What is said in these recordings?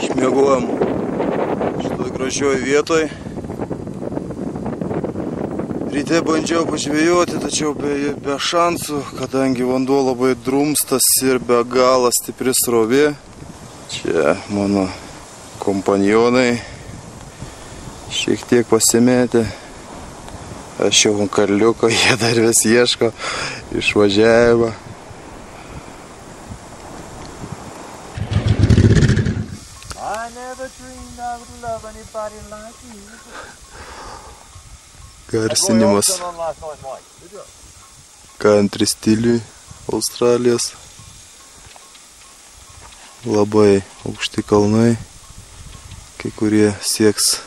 Išmiegojom šitoj gražioj vietoj. Ryte bandžiau pažvejoti, tačiau be šansų, kadangi vanduo labai drumstas ir be galo stipri srovė. Čia mano kompanionai šiek tiek pasimetė. Aš jau ant karliuko, jie dar vis ieško išvažiavimą. Garsinimas country stiliui Australijos. Labai aukšti kalnai, kai kurie sieks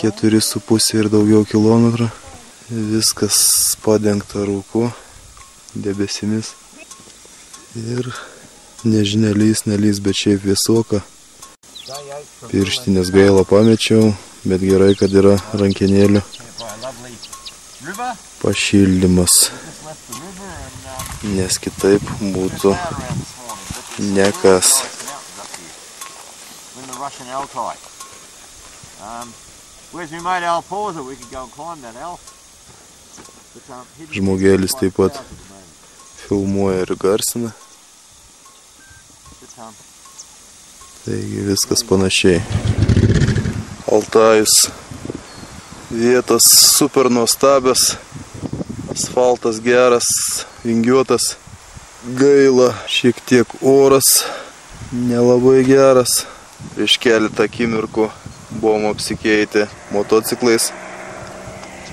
4,5 ir daugiau kilometrų. Viskas padengta rūku, debesimis. Ir nežinia, nelys, bet šiaip vėsoka. Pirštinės gaila pamečiau, bet gerai, kad yra rankenėlių pašildymas, nes kitaip būtų nekas. Žmogelis taip pat filmuoja ir garsina. Taigi viskas panašiai. Altajus vietos super nuostabios, asfaltas geras, vingiuotas. Gaila, šiek tiek oras nelabai geras. Prieš keletą akimirkų buvom apsikeitę motociklais.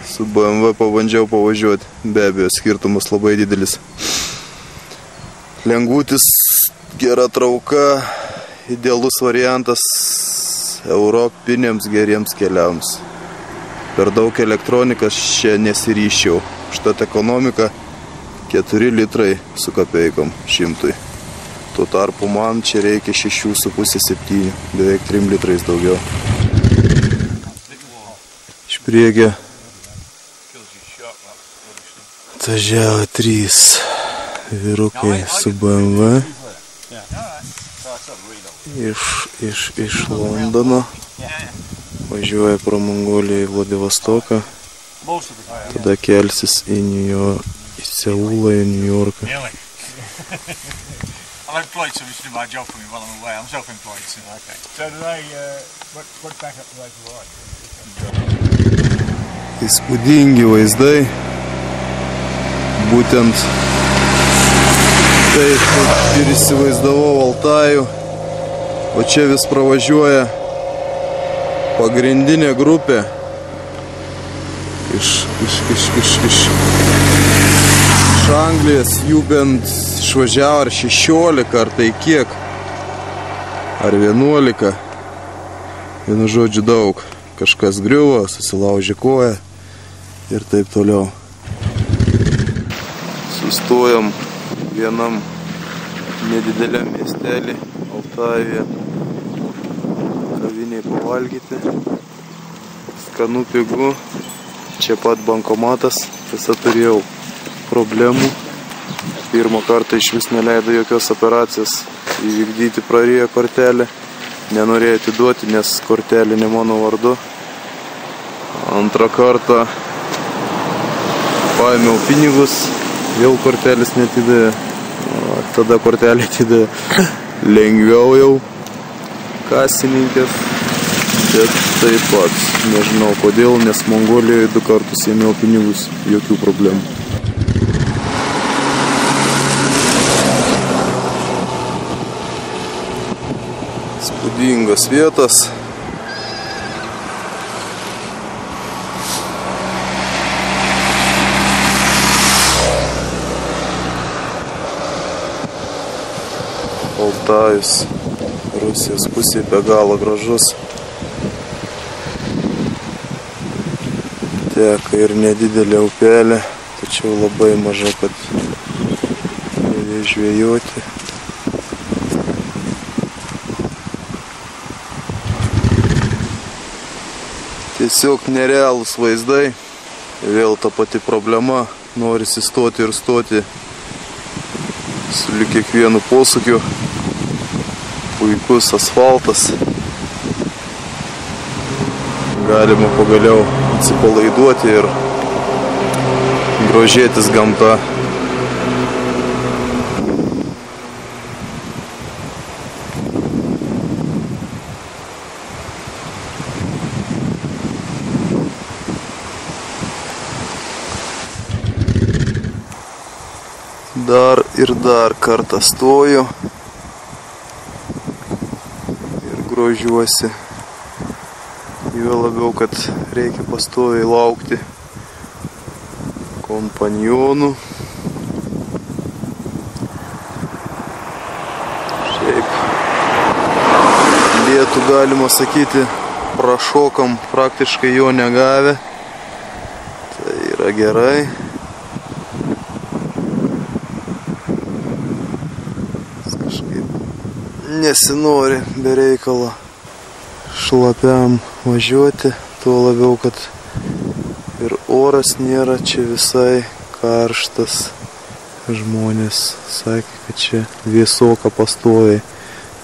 Su BMW pabandžiau pavažiuoti, be abejo skirtumas labai didelis. Lengvutis, gera trauka, idealus variantas europiniams geriems keliams. Per daug elektronikas čia nesiryščiau. Užtat ekonomika 4 litrai su kapeikom 100. Tuo tarpu man čia reikia 6,5-7, beveik 3 litrais daugiau. Iš priekio atvažiavo 3 vyrukai su BMW iš Londono. Važiuoja pro Mongoliją į Vladivostoką, tada kelsis į Seulą, į New Yorką. I'm employed, so this is my job for me while I'm away. I'm self-employed. So. Okay. So do they, what backup do they provide? Įspūdingi vaizdai. Būtent taip ir įsivaizdavau Altajų. O čia vis pravažiuoja pagrindinė grupė iš Anglijos. Jų bent išvažiavo ar 16, ar tai kiek, ar 11. Vienu žodžiu daug. Kažkas griuvo, susilaužė koją ir taip toliau. Sustojom vienam nedideliam miestelį Altajuje, kaviniai pavalgyti. Skanu, pigu, čia pat bankomatas. Tiesa, turėjau problemų. Pirmą kartą iš vis neleido jokios operacijos įvykdyti, prarijo kortelę. Nenorėjo atiduoti, nes kortelė ne mano vardu. Antrą kartą paėmiau pinigus, vėl kortelės netidėjo. Tada kortelė atidėjo. Lengviau jau kasininkės, bet taip pat nežinau kodėl, nes Mongolijoje 2 kartus ėmiau pinigus, jokių problemų. Spūdingos vietos. Altajus Rusijos pusėje be galo gražus. Teka ir nedidelė upelė, tačiau labai maža, kad gali žvejoti. Tiesiog nerealūs vaizdai. Vėl ta pati problema. Norisi stoti ir stoti su lyg kiekvienu posūkiu. puikus asfaltas. Galima pagaliau atsipalaiduoti ir grožėtis gamta. Dar ir dar kartą stoju ir grožiuosi. Jo labiau, kad reikia pastoviai laukti kompanionų. Šiaip lietų, galima sakyti, prašokam praktiškai jo negavę. Tai yra gerai. Nesinori be reikalo šlapiam važiuoti, tuo labiau, kad ir oras nėra čia visai karštas. Žmonės sakė, kad čia vėsoka pastoviai,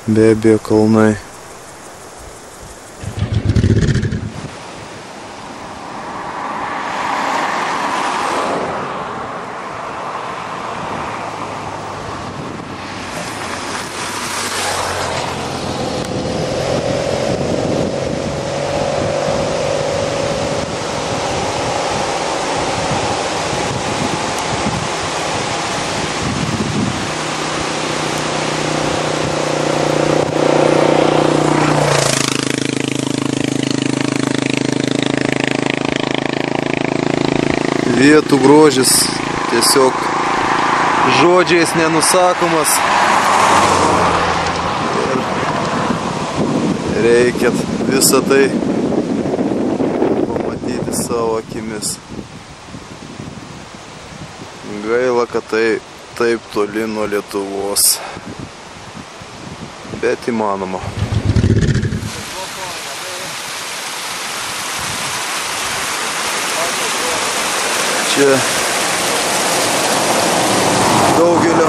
be abejo kalnai. Vietų grožis tiesiog žodžiais nenusakomas. Ir reikia visą tai pamatyti savo akimis. Gaila, kad tai taip toli nuo Lietuvos. Bet įmanoma. Čia daugelio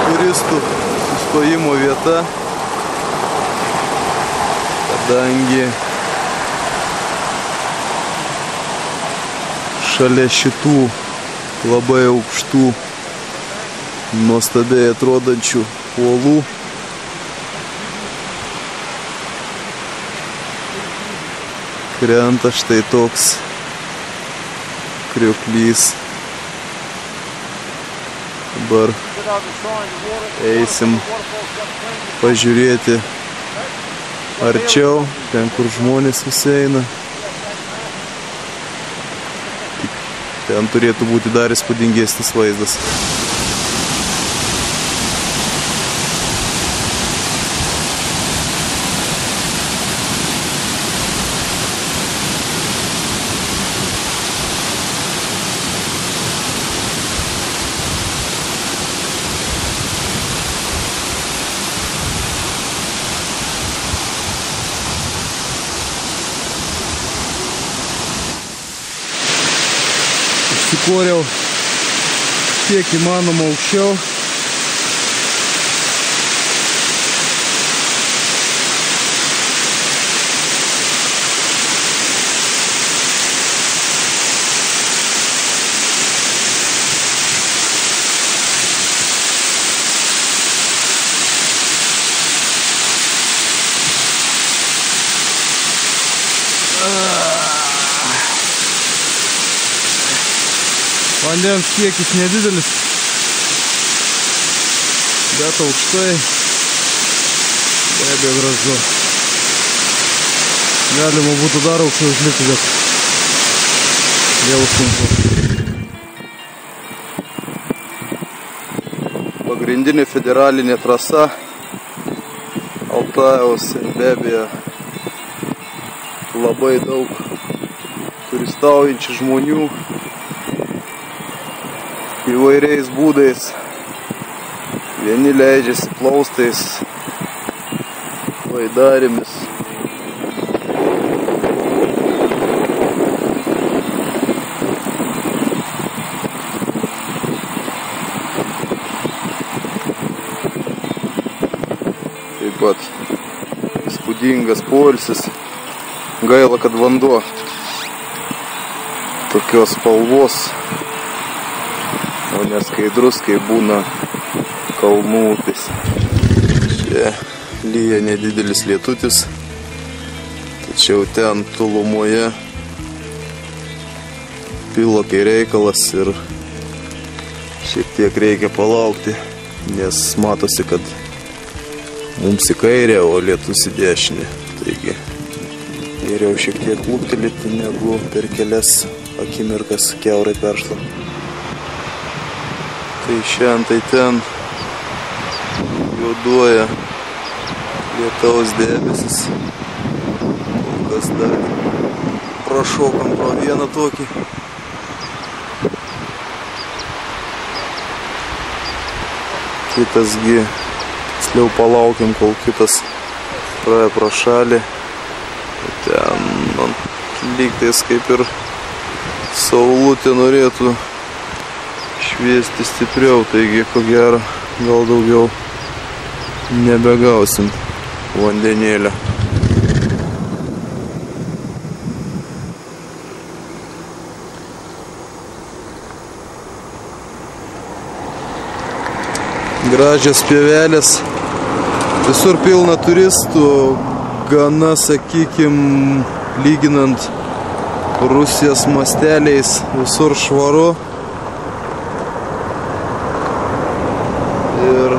turistų sustojimo vieta, kadangi šalia šitų labai aukštų, nuostabiai atrodančių uolų krenta štai toks krioklys. Dabar eisim pažiūrėti arčiau, ten kur žmonės visi eina. Ten turėtų būti dar įspūdingesnis vaizdas. Užsikoriau kiek įmanoma aukščiau. Vandens kiekis nedidelis, bet aukštai, be abejo gražu. Galima būtų dar aukščiau užlipti, bet vėl sunku. Pagrindinė federalinė trasa Altajaus ir be abejo labai daug turistaujančių žmonių įvairiais būdais. Vieni leidžiasi plaustais, baidarėmis. taip pat įspūdingas poilsis. Gaila, kad vanduo tokios spalvos, o neskaidrus, kai būna kalnų upės. Čia lyja nedidelis lietutis, tačiau ten tolumoje pilo kai reikalas ir šiek tiek reikia palaukti, nes matosi, kad mums į kairę, o lietus į dešinę. Taigi geriau šiek tiek lūptelėti, negu per kelias akimirkas kiaurai peršlant. Tai šiandien, tai ten juoduoja lietaus debesis. Kol kas dar prašokom pro vieną tokį. Kitasgi, tiksliau palaukiam, kol kitas praėjo pro šalį. Ten lygtais kaip ir saulutė norėtų šviesti stipriau, taigi ko gero gal daugiau nebegausim vandenėlio. Gražios pievelės, visur pilna turistų, gana, sakykim, lyginant Rusijos masteliais, visur švaru. Ir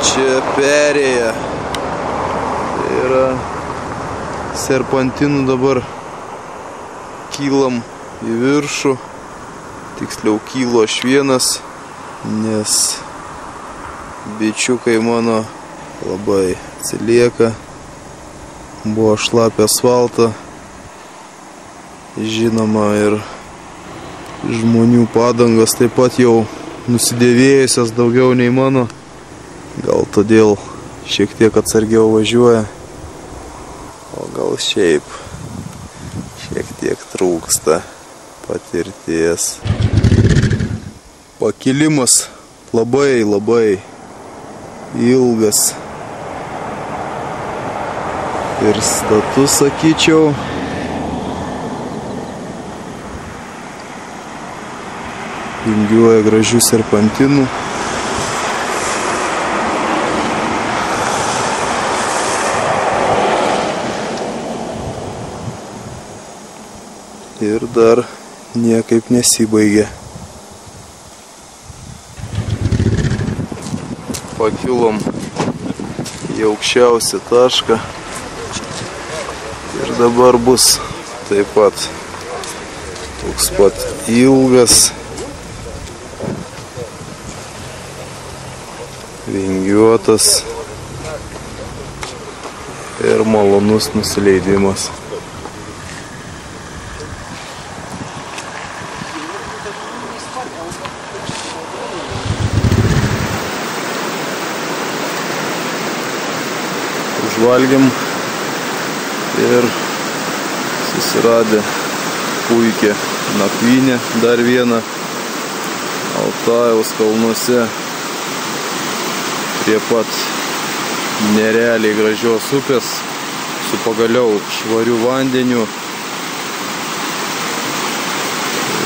čia perėja. Tai yra serpantinų, dabar kylam į viršų. Tiksliau kylu aš vienas, nes bičiukai mano labai atsilieka. Buvo šlapia asfaltą, žinoma, ir žmonių padangos taip pat jau nusidėvėjusios daugiau nei mano. Gal todėl šiek tiek atsargiau važiuoja, o gal šiaip šiek tiek trūksta patirties. Pakilimas labai ilgas ir status, sakyčiau. Vingiuoja gražių serpantinų. Ir dar niekaip nesibaigia. Pakilom į aukščiausią tašką. Ir dabar bus taip pat toks pat ilgas, vingiuotas ir malonus nusileidimas. Užvalgėm ir susiradę puikią nakvynę, dar vieną Altajaus kalnuose, prie pat nerealiai gražios upės, su pagaliau švariu vandeniu.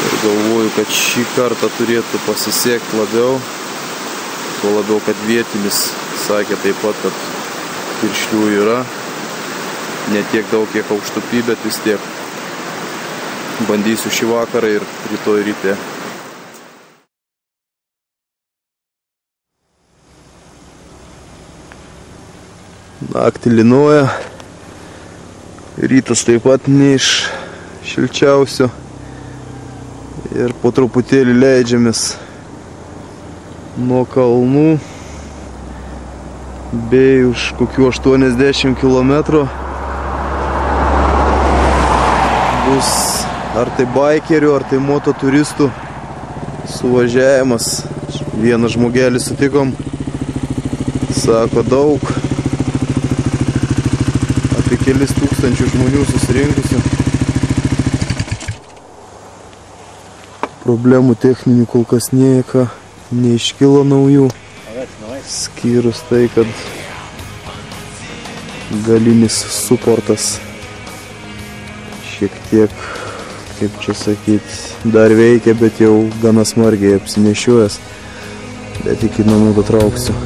Ir galvoju, kad šį kartą turėtų pasisekti labiau, tuo labiau, kad vietinis sakė taip pat, kad piršlių yra. Ne tiek daug, kiek aukštupy, bet vis tiek bandysiu šį vakarą ir rytoj ryte. Naktį lynoja, rytas taip pat ne iš šilčiausių ir po truputėlį leidžiamės nuo kalnų, bei už kokių 80 km bus ar tai baikerių, ar tai mototuristų suvažiavimas. Vieną žmogelį sutikom, sako, daug, apie kelis tūkstančių žmonių susirinkusių. Problemų techninių kol kas nieko neiškilo naujų, skyrus tai, kad galinis suportas šiek tiek, kaip čia sakyti, dar veikia, bet jau gana smarkiai apsinešiuojas, bet iki namų datrauksiu.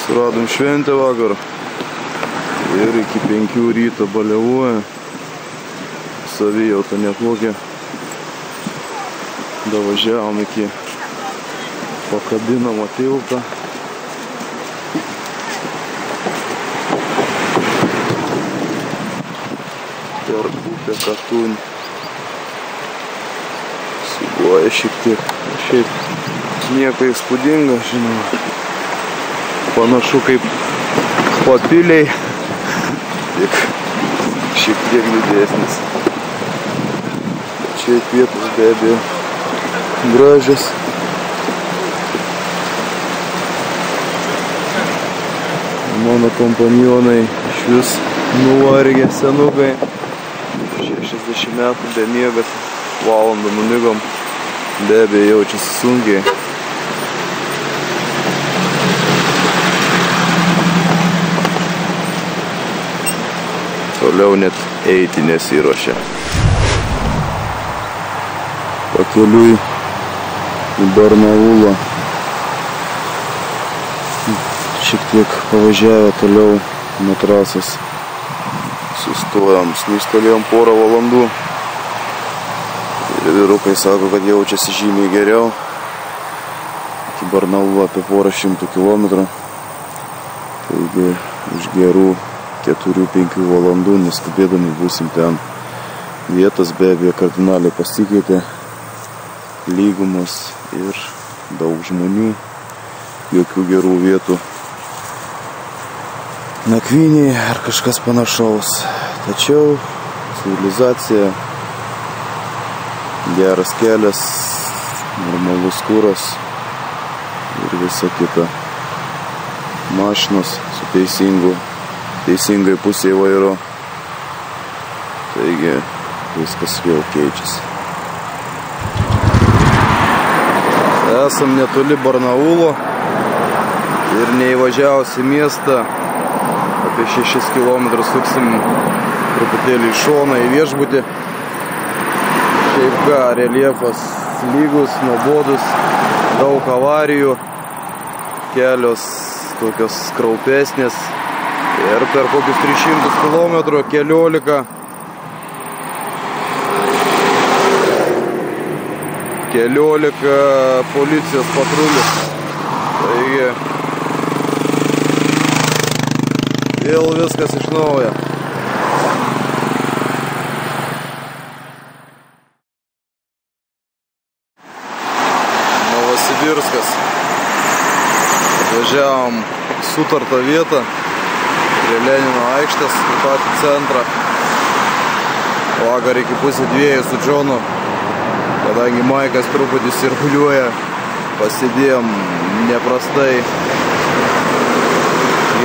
Suradom šventę vakar ir iki 5 ryto baliavoja, savijauta nekokia. Davažiavom iki pakabinamo tiltą. Per upę Katunį. Suguoja šiek tiek. Šiaip nieko įspūdinga, žinoma. Panašu kaip papiliai, tik šiek tiek didesnis. Čia vietos be abejo gražios. Mano kompanionai iš vis nuvargę senukai. 60 metų be miegas, valandą numigom, be abejo jaučiasi sunkiai. Toliau net eiti nesiruošia. Pakeliui į Barnaulą. Šiek tiek pavažiavę toliau nuo trasos. Sustojom, snūstelėjom porą valandų. Ir vyrukai sako, kad jaučiasi žymiai geriau. Iki Barnaulą apie porą šimtų kilometrų. Taigi už gerų 4-5 valandų neskubėdami būsim ten. Vietos be abejo kardinaliai pasikeitė, lygumos ir daug žmonių, jokių gerų vietų nakvynėje ar kažkas panašaus. Tačiau civilizacija, geras kelias, normalus kuras ir visa kita. Mašinos su teisingai pusėje vairo. Taigi viskas vėl keičiasi. Esam netoli Barnaulo ir neįvažiavus į miestą. Apie 6 km suksim truputėlį į šoną į viešbutį. Šiaip ką, reljefas lygus, nuobodus, daug avarijų, kelios tokios kraupesnės. Ir per kokius 300 km keliolika policijos patrulių. Taigi vėl viskas iš naujo. Novosibirskas. Atvažiavom sutartą vietą. Prie Lenino aikštės, taip pat į centrą. Vakar iki pusė 2 su Džonu, kadangi Maikas truputį sirguliuoja, pasidėjom neprastai.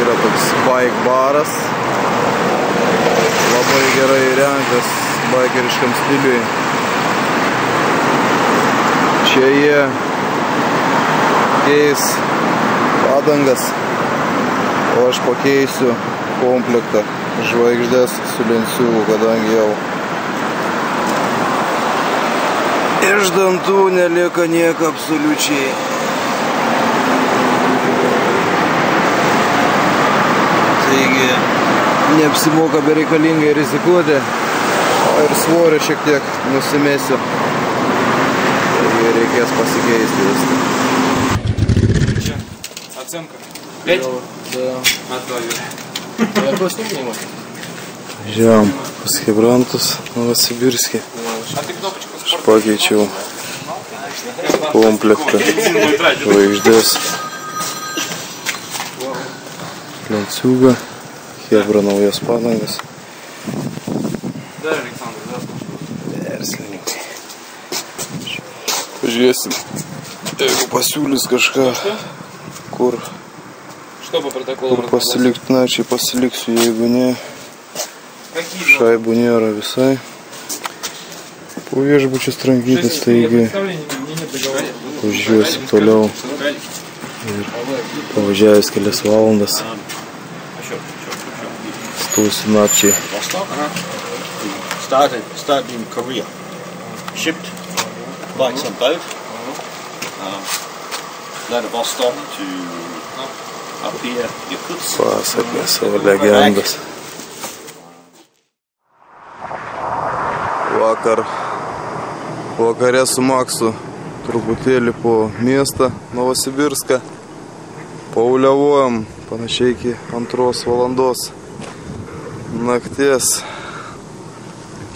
Yra toks bike baras, labai gerai įrengtas bikeriškam stiliui. Čia jie keis padangas, o aš pakeisiu komplektą žvaigždės su lenciūgu, kadangi jau iš dantų nelieka nieko absoliučiai. Taigi neapsimoka bereikalingai rizikuoti, o ir svorio šiek tiek nusimesiu. Taigi reikės pasikeisti viską. Čia оценка 5? Да. Отдаю. Какой снимок? Žiūrėjom pas Hebrantus Novosibirske. Pakeičiau komplektą žvaigždės, lenciūgą, Hebra naujas padangas. Verslininkai. Pažiūrėsim, jeigu pasiūlys kažką Kur Что по протоколу? pasilikt, na, čia pasiliksiu, jeigu ne, šaibų nėra visai. Po viešbučius trankytis, taigi važiuosim toliau. Ir pavažiavęs kelias valandas stausiu nakčiai. Started in Korea. Shipped by some boat. Vladivostok to up here, Yakutsk. Pasakė savo legendas. Vakare su Maksu truputėlį po miestą Novosibirską. Pauliavojom panašiai iki 2 valandos nakties.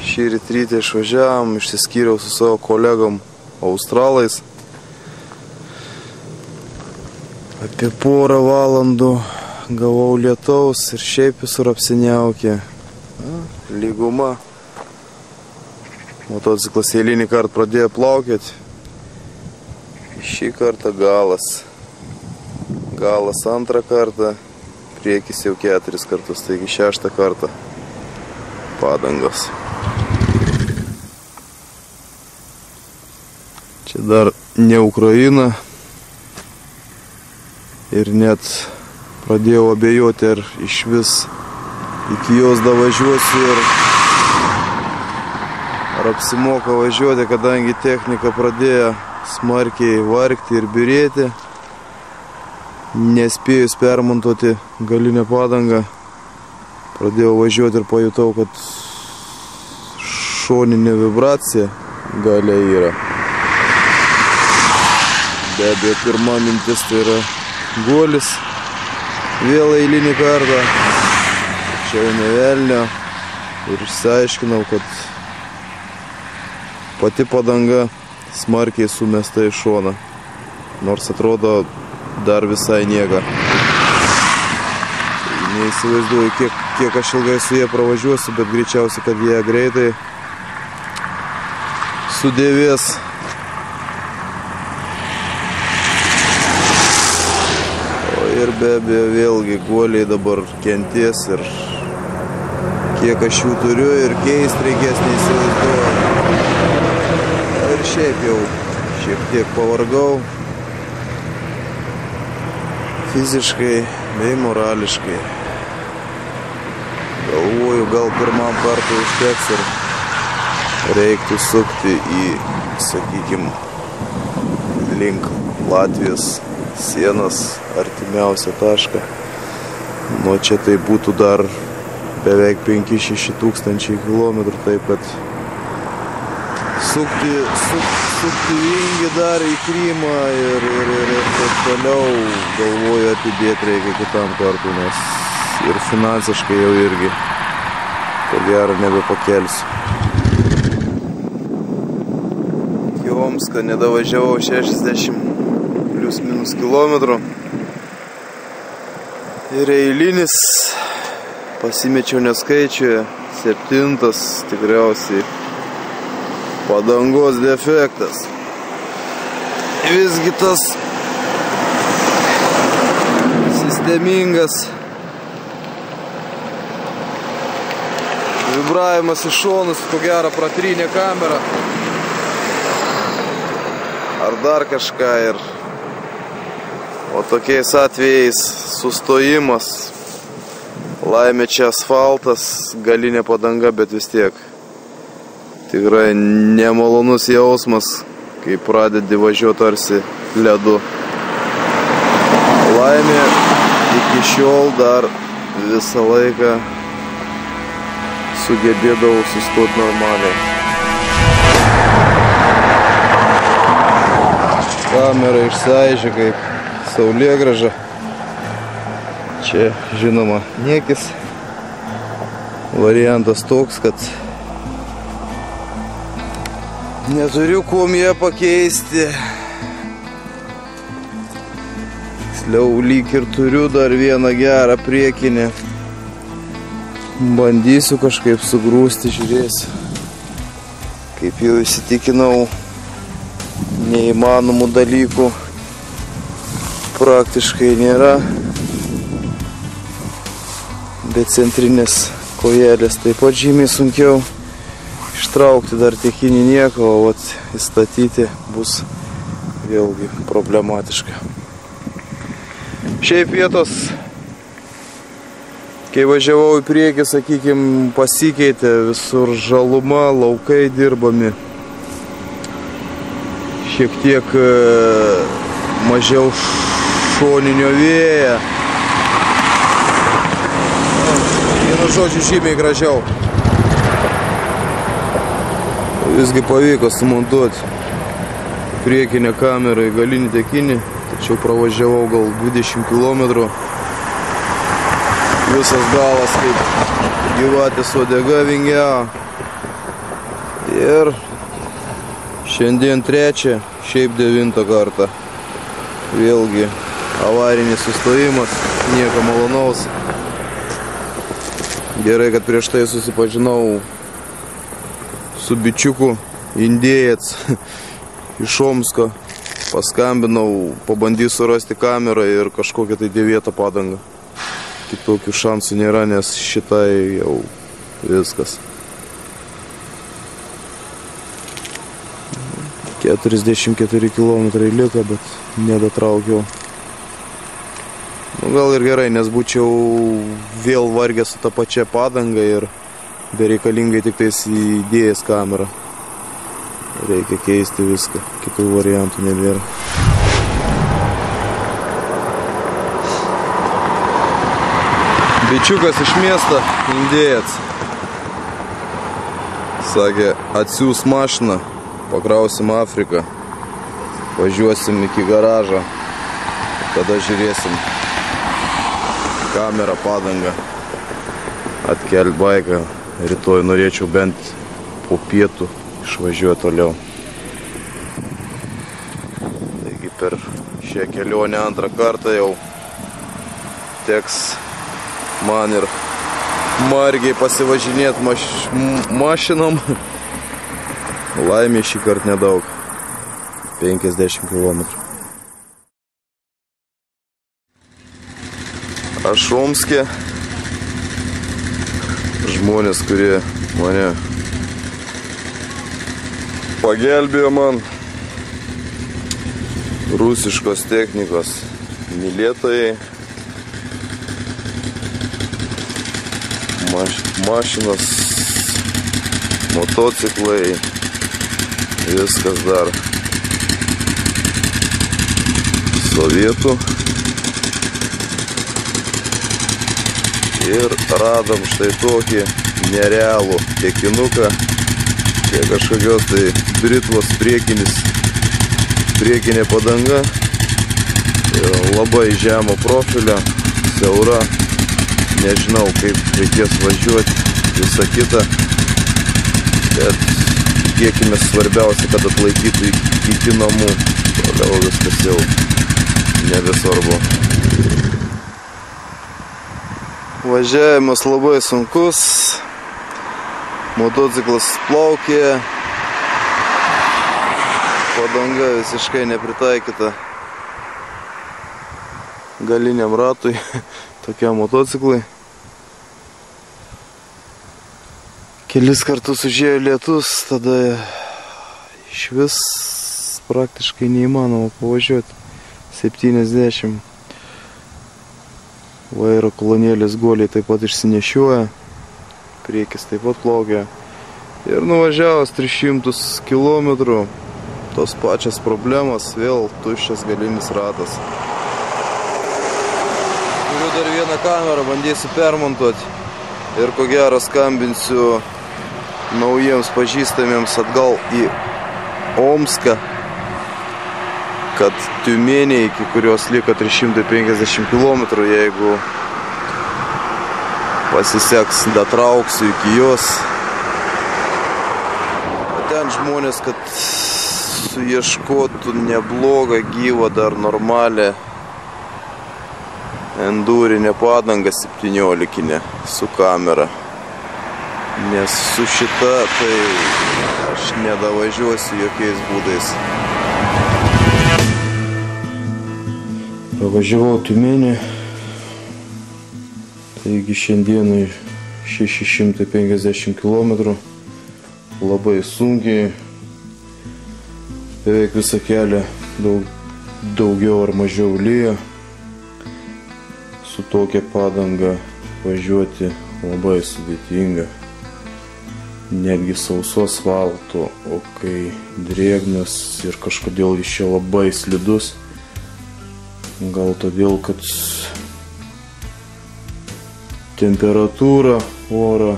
Šįryt ryte išvažiavom, išsiskyriau su savo kolegom australais. Apie porą valandų gavau lietaus ir šiaip visur apsiniaukė. Lyguma. Motociklas eilinį kartą pradėjo plaukioti. Šį kartą galas. Galas 2 kartą, priekis jau 4 kartus, taigi 6 kartą padangos. Čia dar ne Ukraina ir net pradėjau abejoti, ar iš vis iki jos davažiuosiu ir ar apsimoka važiuoti, kadangi technika pradėjo smarkiai vargti ir birėti. Nespėjus permontuoti galinę padangą, pradėjau važiuoti ir pajutau, kad šoninė vibracija galia yra. Be abejo, pirma mintis tai yra guolis. Vėl eilinį kartą. Čia jau ne velnio. Ir išsiaiškinau, kad pati padanga smarkiai sumesta į šoną. Nors atrodo dar visai niega. Neįsivaizduoju, kiek aš ilgai su jie pravažiuosiu, bet greičiausiai, kad jie greitai sudėvės. O ir be abejo vėlgi guoliai dabar kenties ir kiek aš jų turiu ir keist reikės, neįsivaizduoju. Ir šiaip jau šiek tiek pavargau. Fiziškai bei morališkai. Galvoju, gal pirmam kartui užteks ir reiktų sukti į, sakykime, link Latvijos sienos artimiausią tašką. Nuo čia tai būtų dar beveik 5-6 tūkstančiai kilometrų, taip kad sukti vingį dar į Krymą ir taip toliau galvoju atidėti reikia kitam kartui, nes ir finansiškai jau irgi ko gero nebepakelsiu. Į Omską nedavažiavau 60 plius minus kilometrų ir eilinis pasimečiau neskaičiuje, 7 tikriausiai padangos defektas. Visgi tas sistemingas vibravimas į šonus, ko gero pratrynė kamerą ar dar kažką ir o tokiais atvejais sustojimas. Laimė čia asfaltas, galinė padanga, bet vis tiek tikrai nemalonus jausmas, kai pradedi važiuoti tarsi ledu. Laimė iki šiol dar visą laiką sugebėdavau sustoti normaliai. Kamera išsiaižė kaip saulėgrąža. Čia žinoma niekis. Variantas toks, kad neturiu kuom ją pakeisti. Tiksliau lyg ir turiu dar vieną gerą priekinę. Bandysiu kažkaip sugrūsti, žiūrėsiu. Kaip jau įsitikinau, neįmanomų dalykų praktiškai nėra. Bet centrinės kojelės taip pat žymiai sunkiau. Ištraukti dar techninį nieko, o vat įstatyti bus vėlgi problematiška. Šiaip vietos, kai važiavau į priekį, sakykime, pasikeitė, visur žaluma, laukai dirbami. Šiek tiek mažiau šoninio vėjo. Vienu žodžiu, žymiai gražiau. Visgi pavyko sumontuoti priekinę kamerą į galinį tekinį, tačiau pravažiavau gal 20 km. Visas galas kaip gyvatės uodega vingiavo. Ir šiandien 3, šiaip 9 kartą. Vėlgi avarinis sustojimas, nieko malonaus. Gerai, kad prieš tai susipažinau su bičiuku indėjec iš Omsko. Paskambinau, pabandysiu surasti kamerą ir kažkokią tai dėvėtą padangą. Kitokių šansų nėra, nes šitai jau viskas. 44 km liko, bet nedatraukiau. Gal ir gerai, nes būčiau vėl vargęs su tą pačią padangą ir bereikalingai tik tais įdėjęs kamerą. Reikia keisti viską, kitų variantų nebėra. Bičiukas iš miesto, indėjec. Sakė, atsiūs mašiną, pakrausim Afriką, važiuosim iki garažo, tada žiūrėsim kamerą, padangą, atkelti baiką. Rytoj norėčiau bent po pietų išvažiuoti toliau. Taigi per šią kelionę antrą kartą jau teks man ir margiai pasivažinėti mašinom. Laimė šį kartą nedaug. 50 km. Aš Omske. Žmonės, kurie mane pagelbėjo man, rusiškos technikos mylėtojai, mašinos, motociklai, viskas dar sovietų. Ir radom štai tokį nerealų tekinuką, kiek kažkokios tai britvos priekinė padanga, labai žemo profilio, siaura, nežinau kaip reikės važiuoti, visą kitą, bet tikėkime svarbiausia, kad atlaikytų iki namų, toliau viskas jau nebesvarbu. Važiavimas labai sunkus, motociklas plaukė, padanga visiškai nepritaikyta galiniam ratui, tokiam motociklai. Kelis kartus užėjo lietus, tada iš vis praktiškai neįmanoma pavažiuoti. 70. Vairo kolonėlės guoliai taip pat išsinešioja, priekis taip pat plaukia. Ir nuvažiavęs 300 km, tos pačios problemos, vėl tuščias galinis ratas. Turiu dar vieną kamerą, bandysiu permontuoti ir ko gero skambinsiu naujiems pažįstamiems atgal į Omską, kad Tiumenė, iki kurios liko 350 km, jeigu pasiseks, datrauksiu iki jos. Ten žmonės, kad suieškotų neblogą, gyvą, dar normalią endurinę padangą 17 su kamera. Nes su šita tai aš nedavažiuosiu jokiais būdais. Važiavau Tiumenį, taigi šiandienai 650 km, labai sunkiai, beveik visą kelią daugiau ar mažiau lyja, su tokia padanga važiuoti labai sudėtinga, netgi sauso asfalto, o kai drėgnas ir kažkodėl jis čia labai slidus, gal todėl, kad temperatūra oro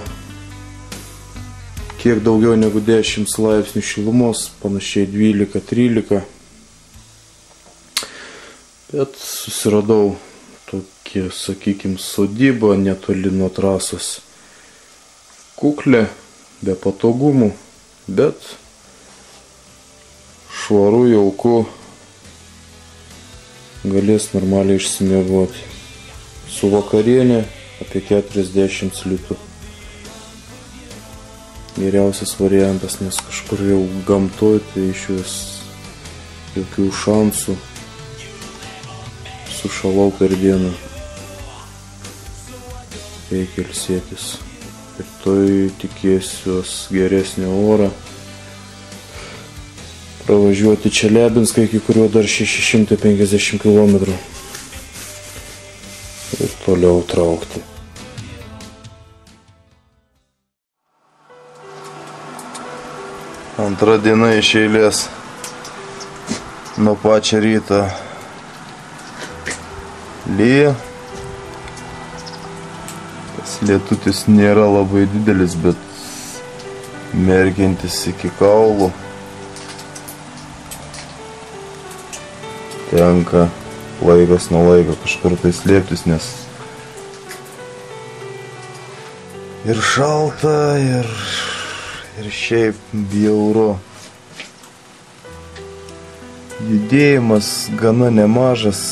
kiek daugiau negu 10 laipsnių šilumos, panašiai 12-13. Bet susiradau tokį, sakykime, sodybą netoli nuo trasos. Kuklė, be patogumų, bet švaru, jauku, galės normaliai išsimiegoti. Su vakarienė apie 40 litų. Geriausias variantas, nes kažkur jau gamtoj, tai iš vis jokių šansų. Sušalau per dieną. Reikia ilsėtis. Rytoj tikėsiuos geresnio orą. Pravažiuoti Čelebinską, iki kurio dar 650 km. Ir toliau traukti. Antra diena iš eilės. Nuo pačio ryto lyja. Tas lietutis nėra labai didelis, bet merkiantis iki kaulų. Tenka laikas nuo laiko kažkur tai slėptis, nes ir šalta, ir šiaip bjauru. Judėjimas gana nemažas.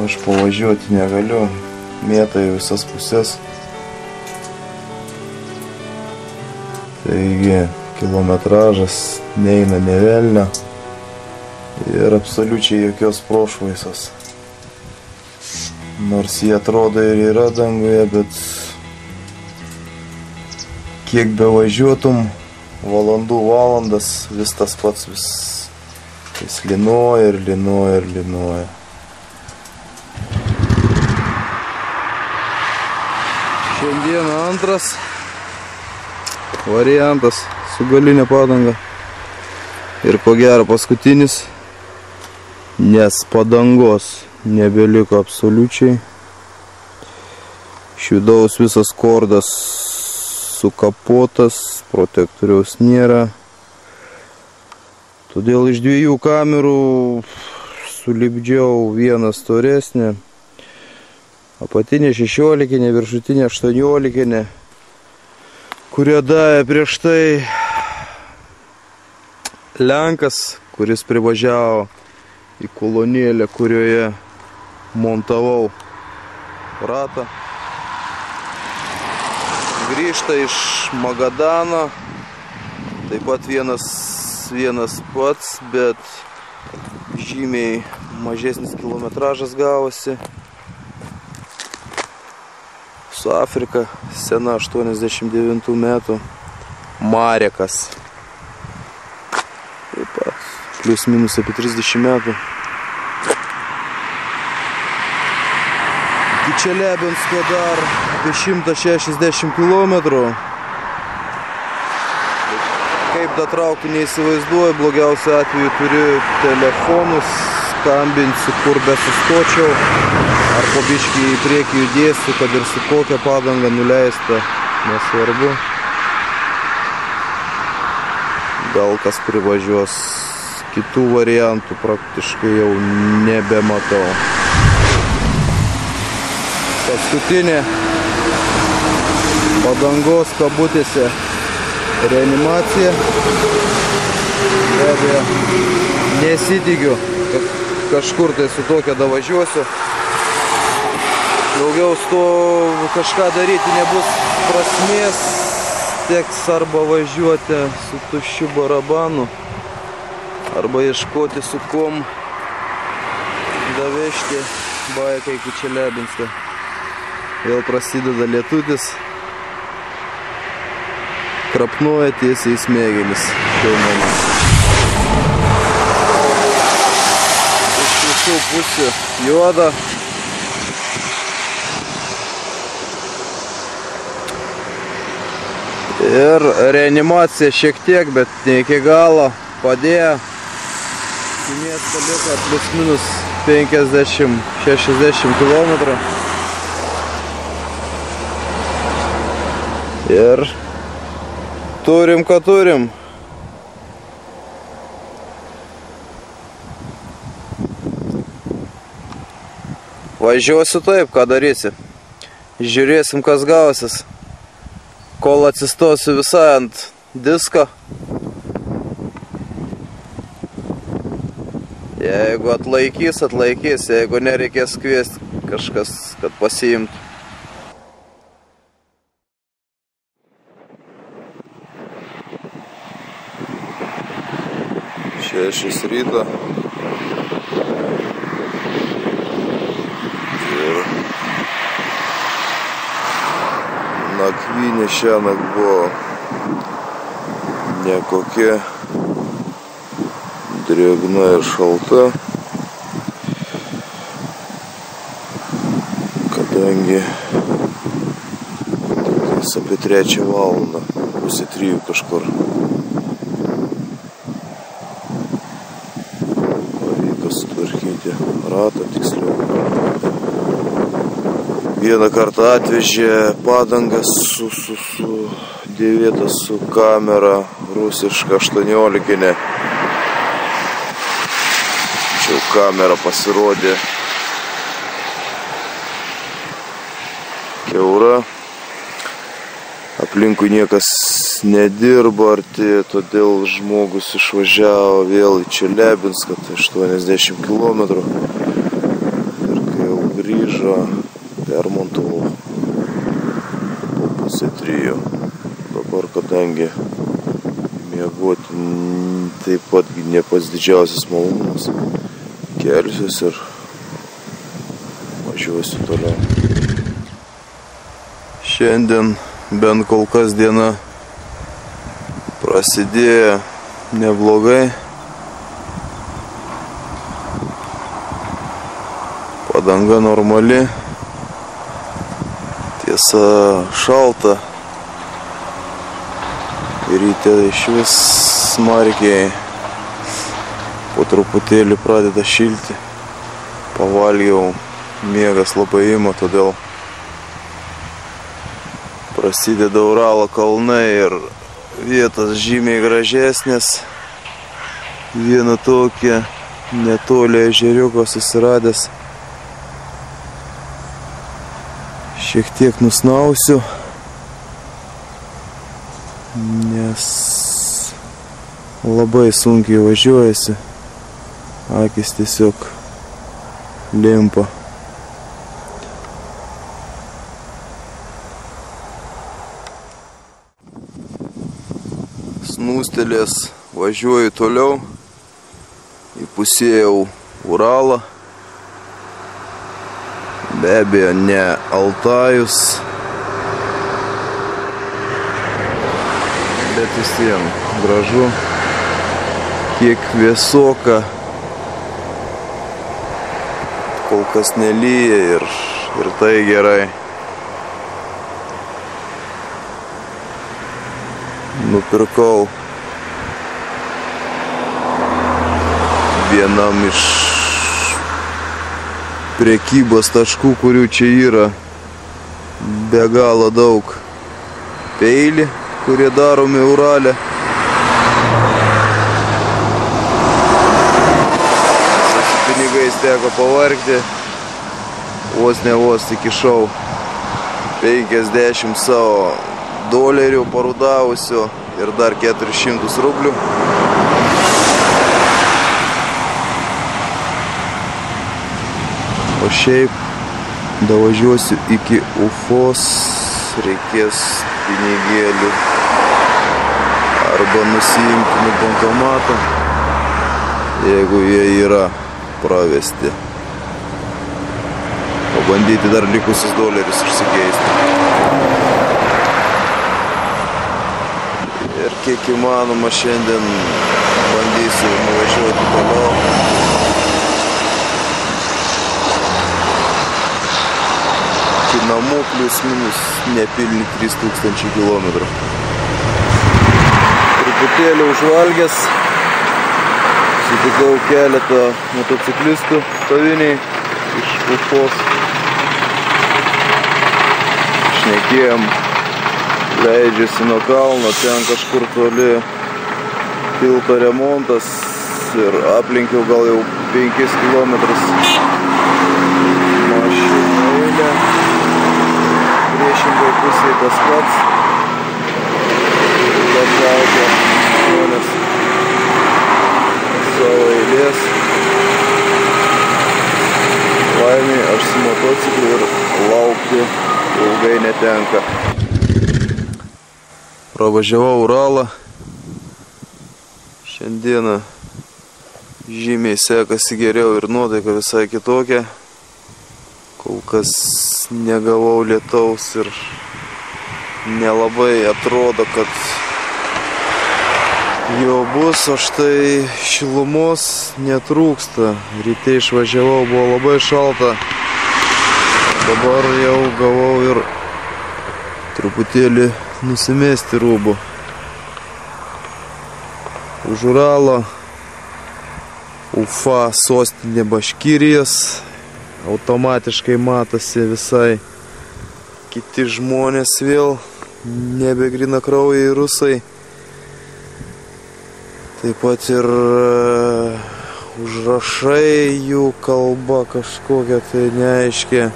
Aš pavažiuoti negaliu, mėta į visas pusės. Taigi kilometražas neina nė velnio ir absoliučiai jokios prošvaisos. Nors jie atrodo ir yra danguje, bet kiek bevažiuotum, valandų valandas, vis tas pats, vis linuoja ir linuoja ir linuoja. Šiandieną antras variantas su galinė padanga ir ko gero paskutinis, nes padangos nebeliko absoliučiai. Iš vidaus visas kordas sukapotas, protektoriaus nėra. Todėl iš 2 kamerų sulipdžiau vieną storesnę, apatinė 16, viršutinė 18, kurie davė prieš tai Lenkas, kuris privažiavo į kolonėlę, kurioje montavau ratą. Grįžta iš Magadano, taip pat vienas pats, bet žymiai mažesnis kilometražas gavosi. Su Afrika, sena 89 metų, Marekas. Taip pat, plius minus apie 30 metų. Iki Čelebinsko dar apie 160 km. Kaip datraukti neįsivaizduoju, blogiausiu atveju turiu telefonus, skambinsiu, kur besustočiau, ar po biškį į priekį judėsiu, kad ir su kokia padanga nuleista, nesvarbu. Gal kas privažiuos, kitų variantų praktiškai jau nebematau. Paskutinė padangos kabutėse reanimacija. Be abejo, nesitikiu, kad kažkur tai su tokia davažiuosiu. Daugiau su to kažką daryti nebus prasmės. Teks arba važiuoti su tuščiu barabanu, arba ieškoti su kom davežti baiką iki Čeliabinsko. Vėl prasideda lietutis. Krapnuoja tiesiai į smegenis. Iš visų pusių juoda. Ir reanimacija šiek tiek, bet ne iki galo padėjo. Į miestą liko plus minus 50-60 km. Ir turim, ką turim. Važiuosiu taip, ką darysi. Žiūrėsim, kas gausis. Kol atsistosiu visai ant disko. Jeigu atlaikys, atlaikys. Jeigu nereikės kviesti kažkas, kad pasiimtų. Šešis ryto. Ir nakvynė šiąnakt buvo nekokia, drėgna ir šalta, kadangi tiktais apie 3 valandą, pusė 3 kažkur pavyko sutvarkyti ratą tiksliau. Vieną kartą atvežė padangas dėvėtą su kamera rusiška 18-inė. Tačiau kamera pasirodė kiaura. Aplinkui niekas nedirbo arti, todėl žmogus išvažiavo vėl į Čeliabinską, tai 80 km. Ir kai jau grįžo, permontavau po pusė 3. Dabar, kadangi miegoti taip pat ne pats didžiausias malonumas, kelsiuos ir važiuosiu toliau. Šiandien bent kol kas diena prasidėjo neblogai. Padanga normali. Tiesa, šalta. Ryte iš vis smarkiai. Po truputėlį pradeda šilti. Pavalgiau, miegas labai ima, todėl prasideda Uralo kalnai ir vietos žymiai gražesnės. Vieną tokią netoli ežeriuko susiradęs. Šiek tiek nusnausiu, nes labai sunkiai važiuojasi. Akis tiesiog limpa. Snūstelės važiuoju toliau. Įpusėjau Uralą. Be abejo, ne Altajus. Bet vis vien gražu. Kiek vėsoka. Kol kas nelyja ir tai gerai. Nupirkau vienam iš prekybos taškų, kurių čia yra be galo daug, peilį, kurie daromi Urale. Su pinigais teko pavargti, vos ne vos įkišau 50 savo dolerių parudavusio ir dar 400 rublių. O šiaip davažiuosiu iki Ufos, reikės pinigėlių arba nusiimti nuo bankomato. jeigu jie yra pravesti. Pabandyti dar likusius dolerius išsikeisti. Ir kiek įmanoma šiandien bandysiu nuvažiuoti toliau. Iki namų plius minus nepilni 3000 kilometrų. Truputėlį užvalgęs. Sutikau keletą motociklistų taviniai iš Ufos. Šnekėjom, leidžiasi nuo kalno, ten kažkur toli tilto remontas ir aplinkiau gal jau 5 kilometrus mašinų eilę. Priešingai pusėje tas pats. Dar laukia žmonės savo eilės. Laimiai aš su motociklu ir laukti ilgai netenka. Pravažiavau Uralą. Šiandieną žymiai sekasi geriau ir nuotaika visai kitokia. Kol kas negavau lietaus ir nelabai atrodo, kad jo bus, o štai šilumos netrūksta. Ryte išvažiavau, buvo labai šalta. Dabar jau gavau ir truputėlį nusimesti rūbų. Už Uralo Ufa, sostinė Baškirijos. Automatiškai matosi visai kiti žmonės vėl, nebe grynakraujai rusai. Taip pat ir užrašai, jų kalba kažkokia tai neaiškia.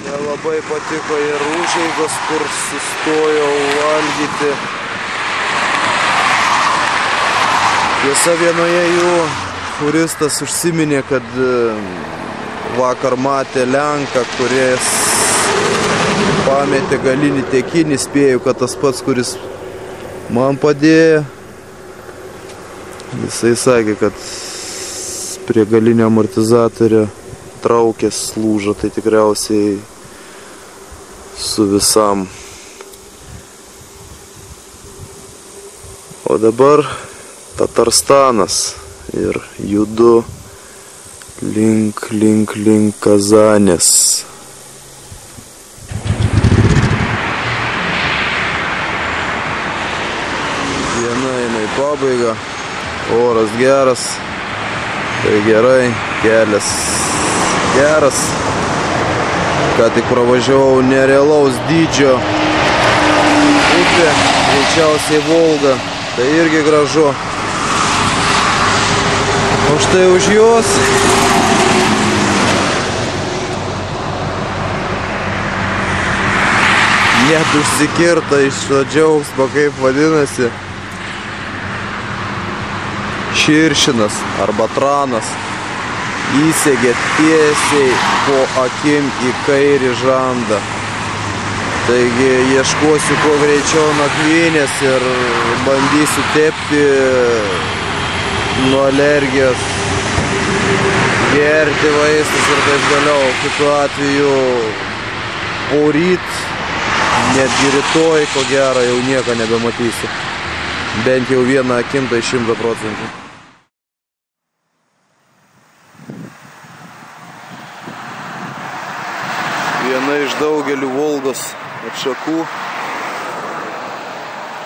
Nelabai patiko ir užeigos, kur sustojau valgyti. Tiesa, vienoje jų furistas užsiminė, kad vakar matė Lenką, kuris pametė galinį tiekinį, spėjau, kad tas pats, kuris man padėjo. Jisai sakė, kad prie galinio amortizatorių traukės lūžo, tai tikriausiai su visam. O dabar Tatarstanas ir judu link Kazanės. Diena eina į pabaigą, oras geras, tai gerai, kelias geras. Ką tik pravažiavau nerealaus dydžio upę, greičiausiai Volga, tai irgi gražu. O štai už jos net užsikirta iš to džiaugsmo, kaip vadinasi, širšinas arba tranas. Įsegė tiesiai po akim į kairį žandą. Taigi ieškosiu kuo greičiau nakvynės ir bandysiu tepti nuo alergijos, gerti vaistus ir taip toliau. Kitu atveju poryt, netgi rytoj, ko gero, jau nieko nebematysiu. Bent jau vieną akim, tai 100%. Viena iš daugelių Volgos atšakų.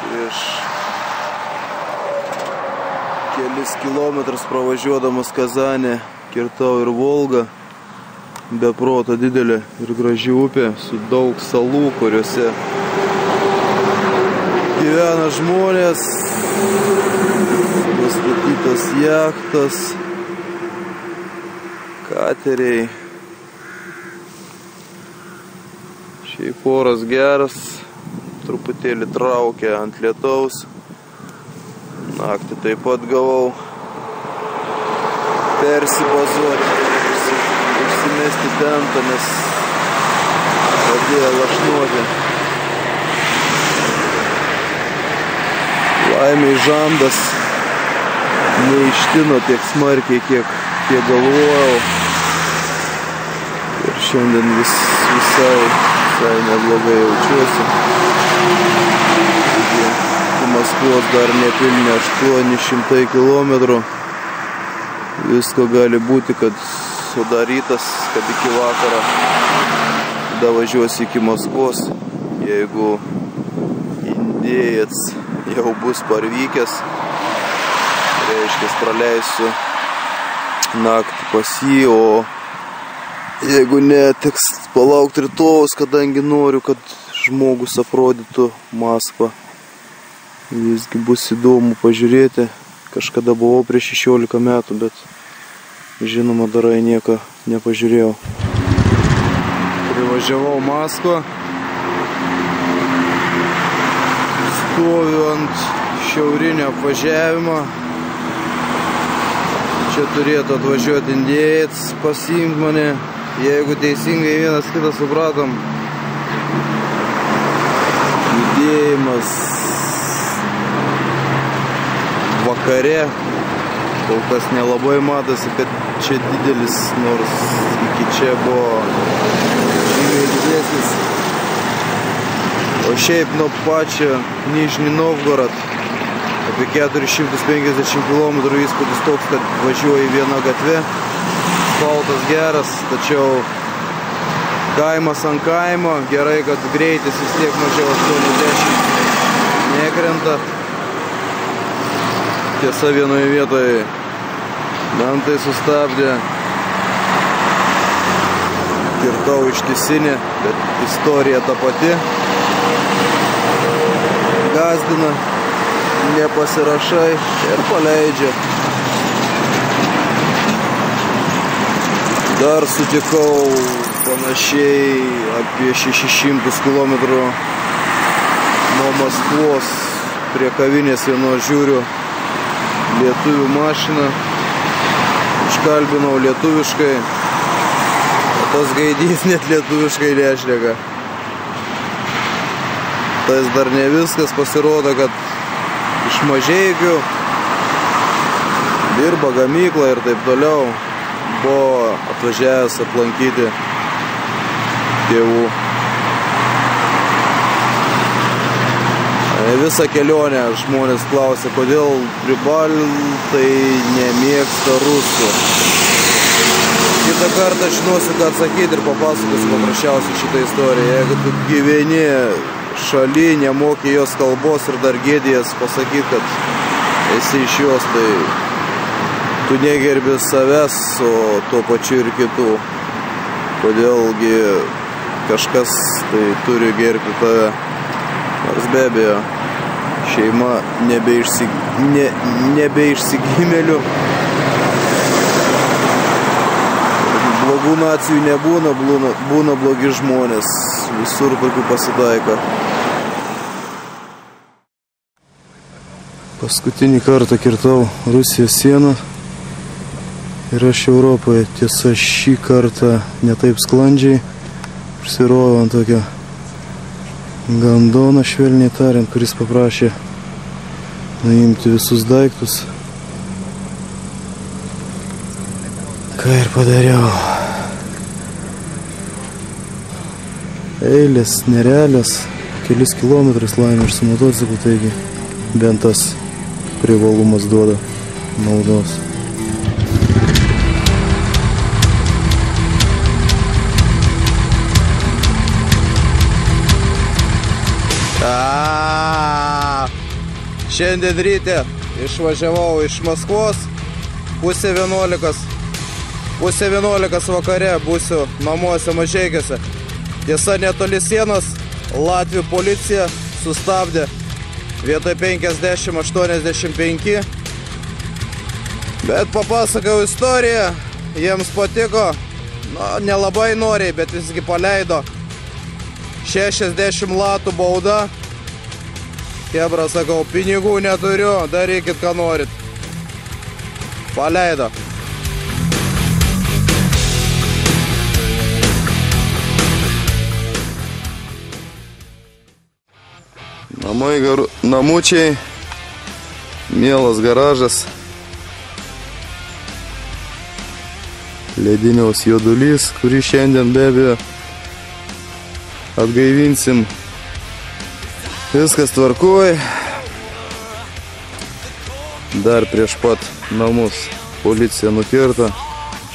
Prieš kelis kilometrus pravažiuodamas Kazanę kirtau ir Volgą. Be proto didelė ir graži upė su daug salų, kuriuose gyvena žmonės, pastatytos jachtos, kateriai. Šiaip oras geras, truputėlį traukia ant lietaus. Naktį taip pat gavau persibazuoti, užsimesti tentą, nes pradėjo lašnuoti. Laimiai žandas neištino tiek smarkiai, kiek galvojau. Ir šiandien visai neblogai jaučiuosi. Iki Maskvos dar nepilni 800 km. Visko gali būti, kad sudarytas, kad iki vakaro davažiuosi iki Maskvos. Jeigu indėjas jau bus parvykęs, reiškia, praleisiu naktį pas jį, o jeigu ne, teks palaukti rytojaus, kadangi noriu, kad žmogus aprodytų Maskvą. Visgi bus įdomu pažiūrėti. Kažkada buvau prieš 16 metų, bet žinoma, darai nieko nepažiūrėjau. Privažiavau Maskvą. Stoviu ant šiaurinio apvažiavimo. Čia turėtų atvažiuoti indėjas, pasiimti mane. Jeigu teisingai vienas kitą supratom, judėjimas vakare, kol kas nelabai matosi, kad čia didelis, nors iki čia buvo žymiai didesnis. O šiaip nuo pačio Nižnij Novgorod apie 450 km įspūdis toks, kad važiuoji viena gatve. Asfaltas geras, tačiau kaimas ant kaimo. Gerai, kad greitis vis tiek mažiau 80 nekrenta. Tiesa, vienoje vietoje mentai sustabdė. Kirtau ištisinį, bet istorija ta pati. Gazdina, nepasirašai ir paleidžia. Dar sutikau panašiai apie 600 km nuo Maskvos prie kavinės vienos žiūriu lietuvių mašiną. Užkalbinau lietuviškai, o tas gaidys net lietuviškai nešneka. Tas dar ne viskas, pasirodo, kad iš Mažeikių dirba gamykla ir taip toliau. Buvo atvažiavęs aplankyti tėvų. Visą kelionę žmonės klausė, kodėl pribaltai nemėgsta rusų. Kitą kartą žinosiu, ką atsakyti ir papasakosiu paprasčiausiai šitą istoriją. Jeigu tu gyveni šaly, nemoki jos kalbos ir dar gėdijas pasakyti, kad esi iš jos, tai tu negerbi savęs, o tuo pačiu ir kitų. Kodėlgi kažkas tai turi gerbti tave. Nors be abejo, šeima nebe išsigimėlių. Blogų nacijų nebūna, būna blogi žmonės. Visur tokių pasitaiko. Paskutinį kartą kirtau Rusijos sieną ir aš Europoje. Tiesa, šį kartą netaip sklandžiai. Užsirovau ant tokio gandono, švelniai tariant, kuris paprašė nuimti visus daiktus. Ką ir padariau. Eilės nerealios, kelis kilometrus laimė ir su motociklu, taigi bent tas privalumas duoda naudos. Šiandien ryte išvažiavau iš Maskvos, pusė 11 vakare būsiu namuose Mažeikiuose. Tiesa, netoli sienos Latvių policija sustabdė vietoj 50-85, bet papasakau istoriją, jiems patiko, nelabai noriai, bet visgi paleido. 60 latų bauda. Kebra, sakau, pinigų neturiu, darykit, ką norit. Paleido. Namučiai Mielas garažas. Lediniaus juodulys, kurį šiandien be abejo atgaivinsim. Viskas tvarkoj. Dar prieš pat namus policija nukirto.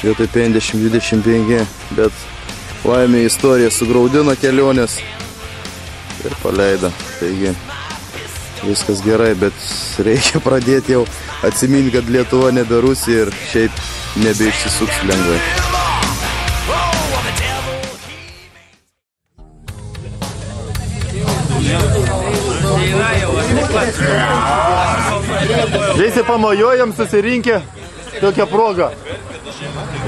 Vietoj 50-25, bet laimė istorija sugraudino kelionės ir paleido. Taigi viskas gerai, bet reikia pradėti jau atsiminti, kad Lietuva nebe Rusija ir šiaip nebeišsisuks lengvai. Visi pamojojam susirinkę tokią progą.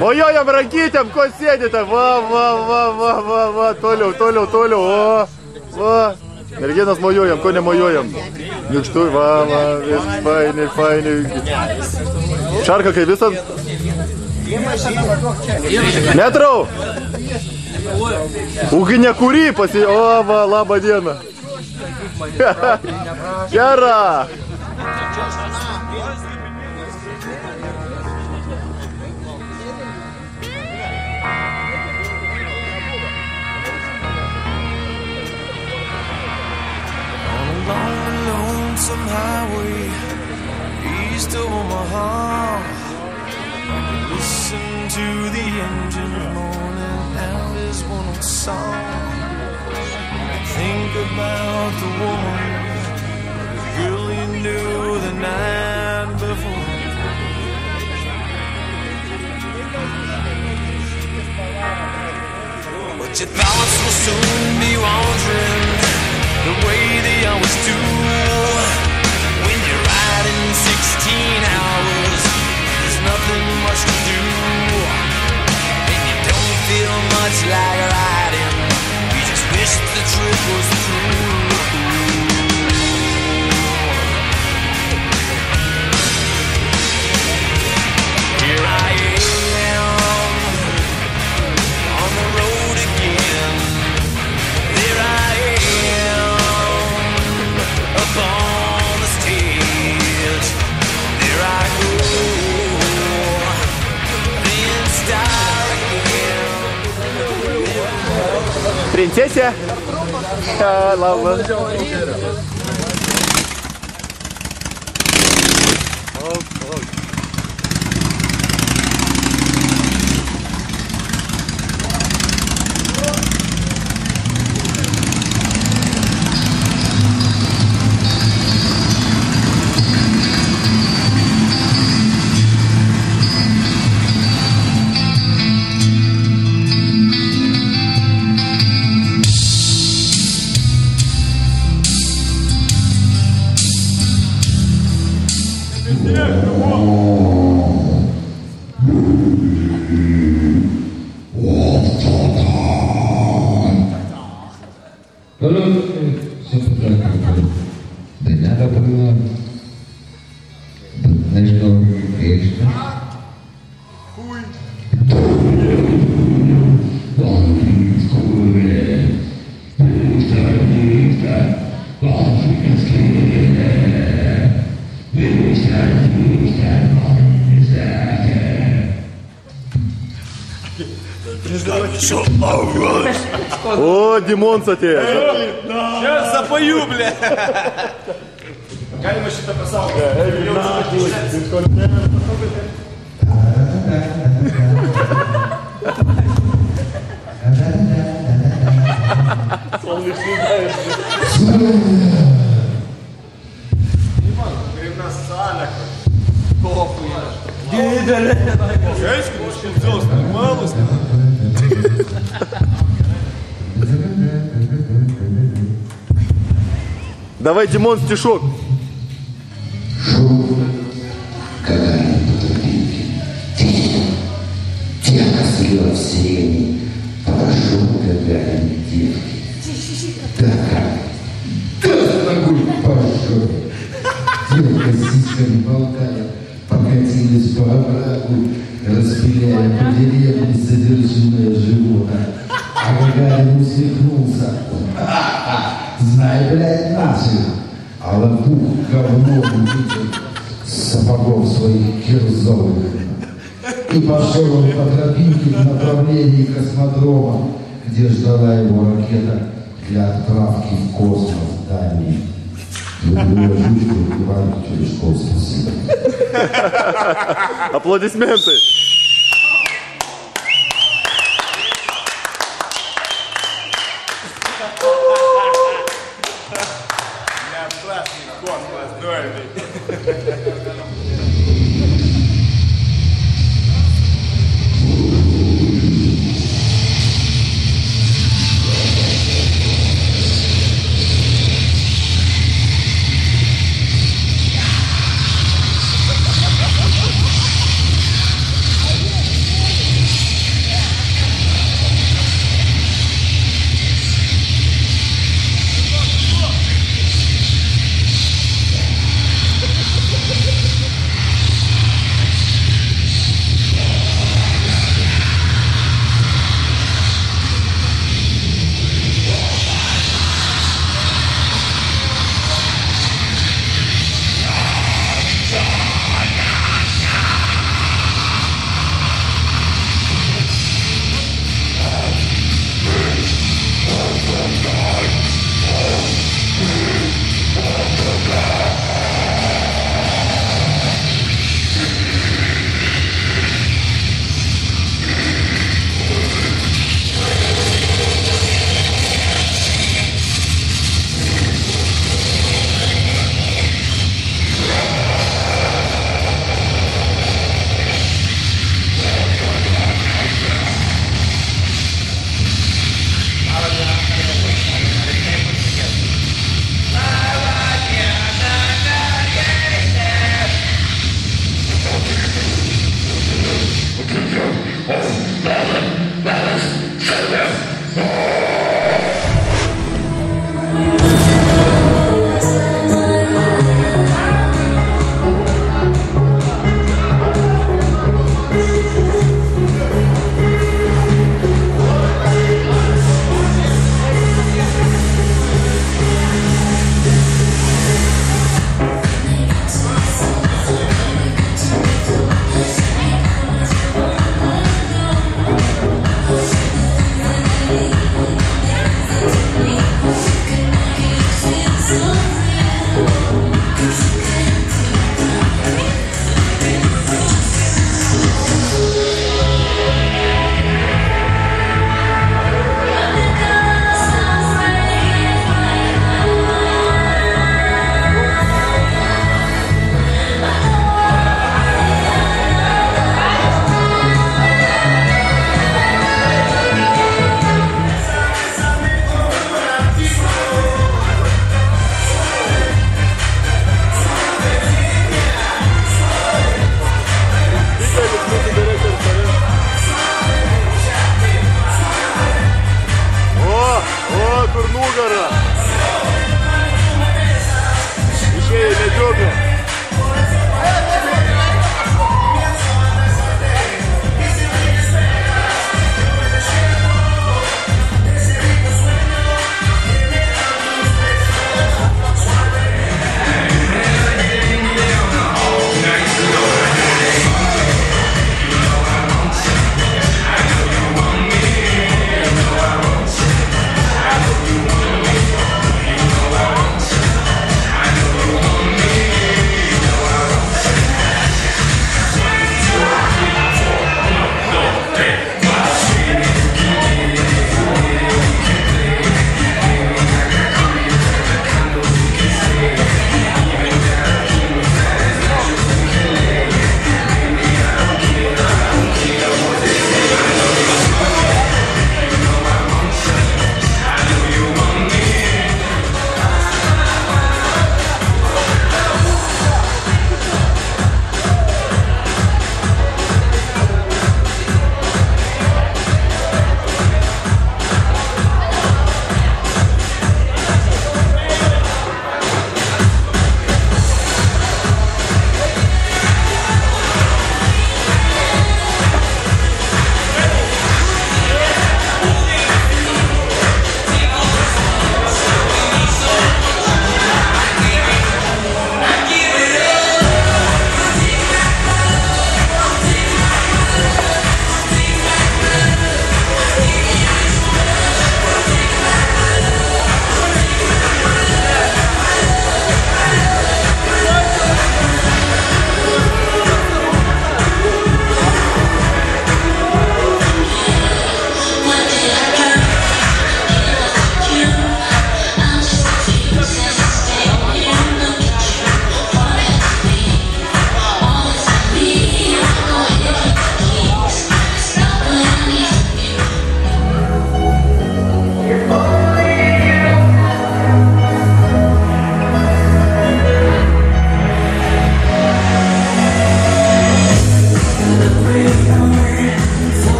Mojojam rankytėm, ko sėdite. Va, toliau. Va. Merginas mojojam, ko nemojojam. Nykštu, va, fainai. Šarka, kaip visas? Metrau. Ūgi nekuri pasi... O, va, labą dieną. Gera. Some highway east of Omaha. Listen to the engine moaning out his one old song. Think about the woman, the girl you knew the night before. But your thoughts will soon be wandering the way they always do. When you're riding 16 hours, there's nothing much to do. And you don't feel much like riding, you just wish the trip was through. Here I am, on the road again. There I am, upon the stage. There I go, then start again. Принцесса. Ладно. Все потракало. Да надо было. Знаешь, что вечно? Хуй. О, Димон, кстати. Сейчас запою, бля. Давай, Димон, стишок. Шум, какая потупинки. Тихо слез сирени. Подошел какая-нибудь девки. Такая. Да, ногой пошел. Девка с сиськами болтая. Покатились по оврагу, распиляя по деревне содержимое живота. А Гагарин усмехнулся. Знай, блядь, наших. А лопух говно увидел. сапогов своих кирзовых. И пошел он по тропинке в направлении космодрома, где ждала его ракета для отправки в космос дальний. Люблю жучку Иван Черешков, спасибо. Аплодисменты.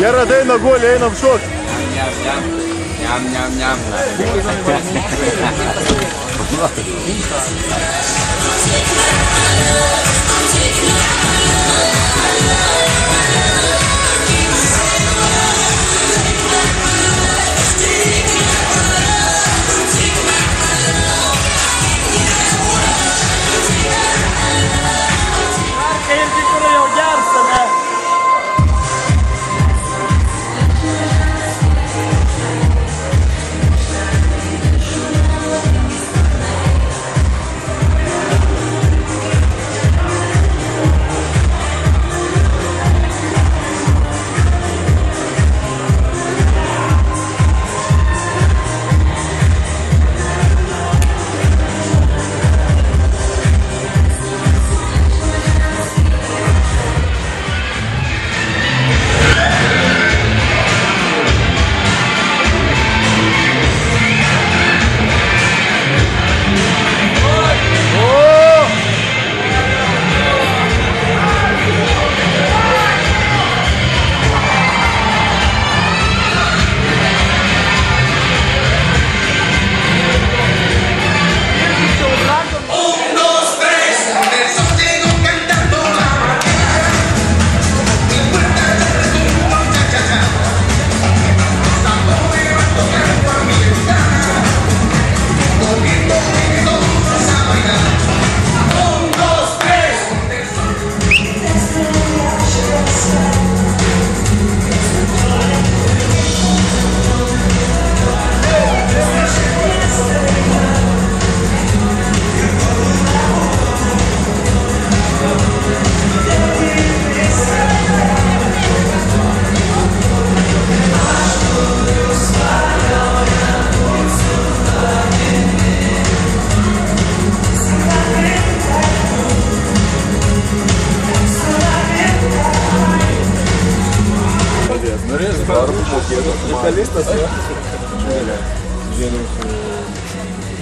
Gerai, daina gulė, einam šokti. Niam.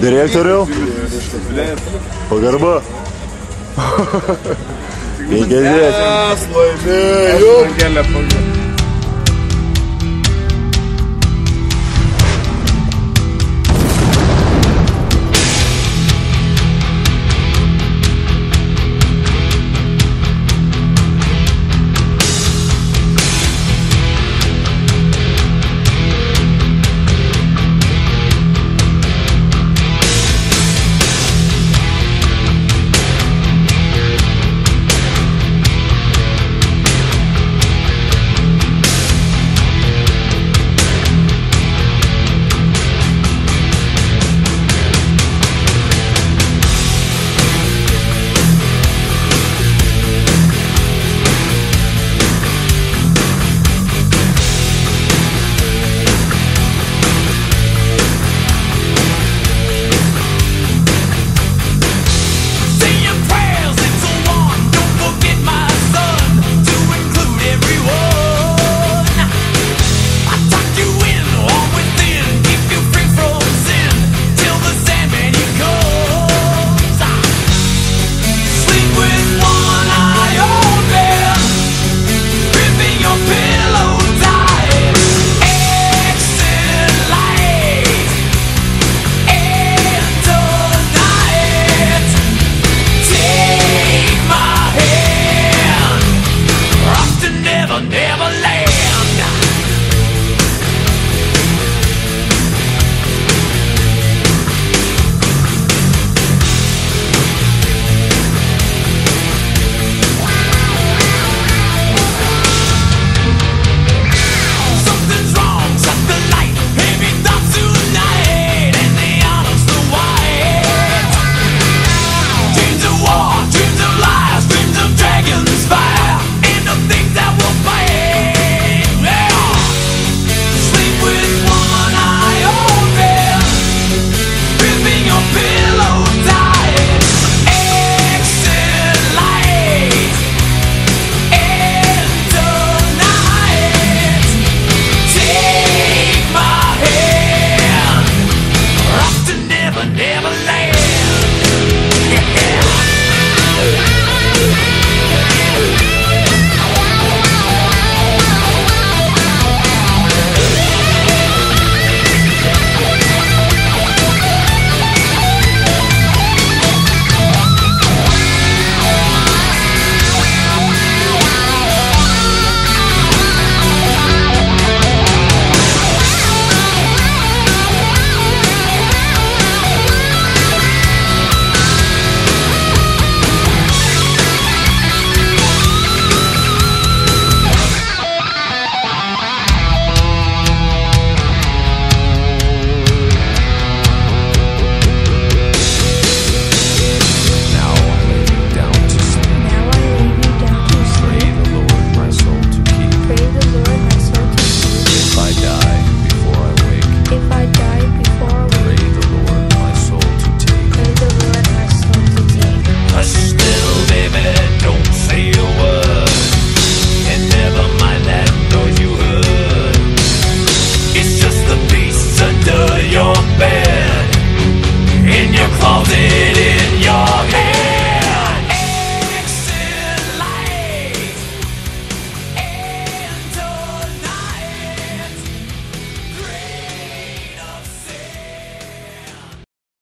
Direktoriau, pagarba. 50. Laimėjau.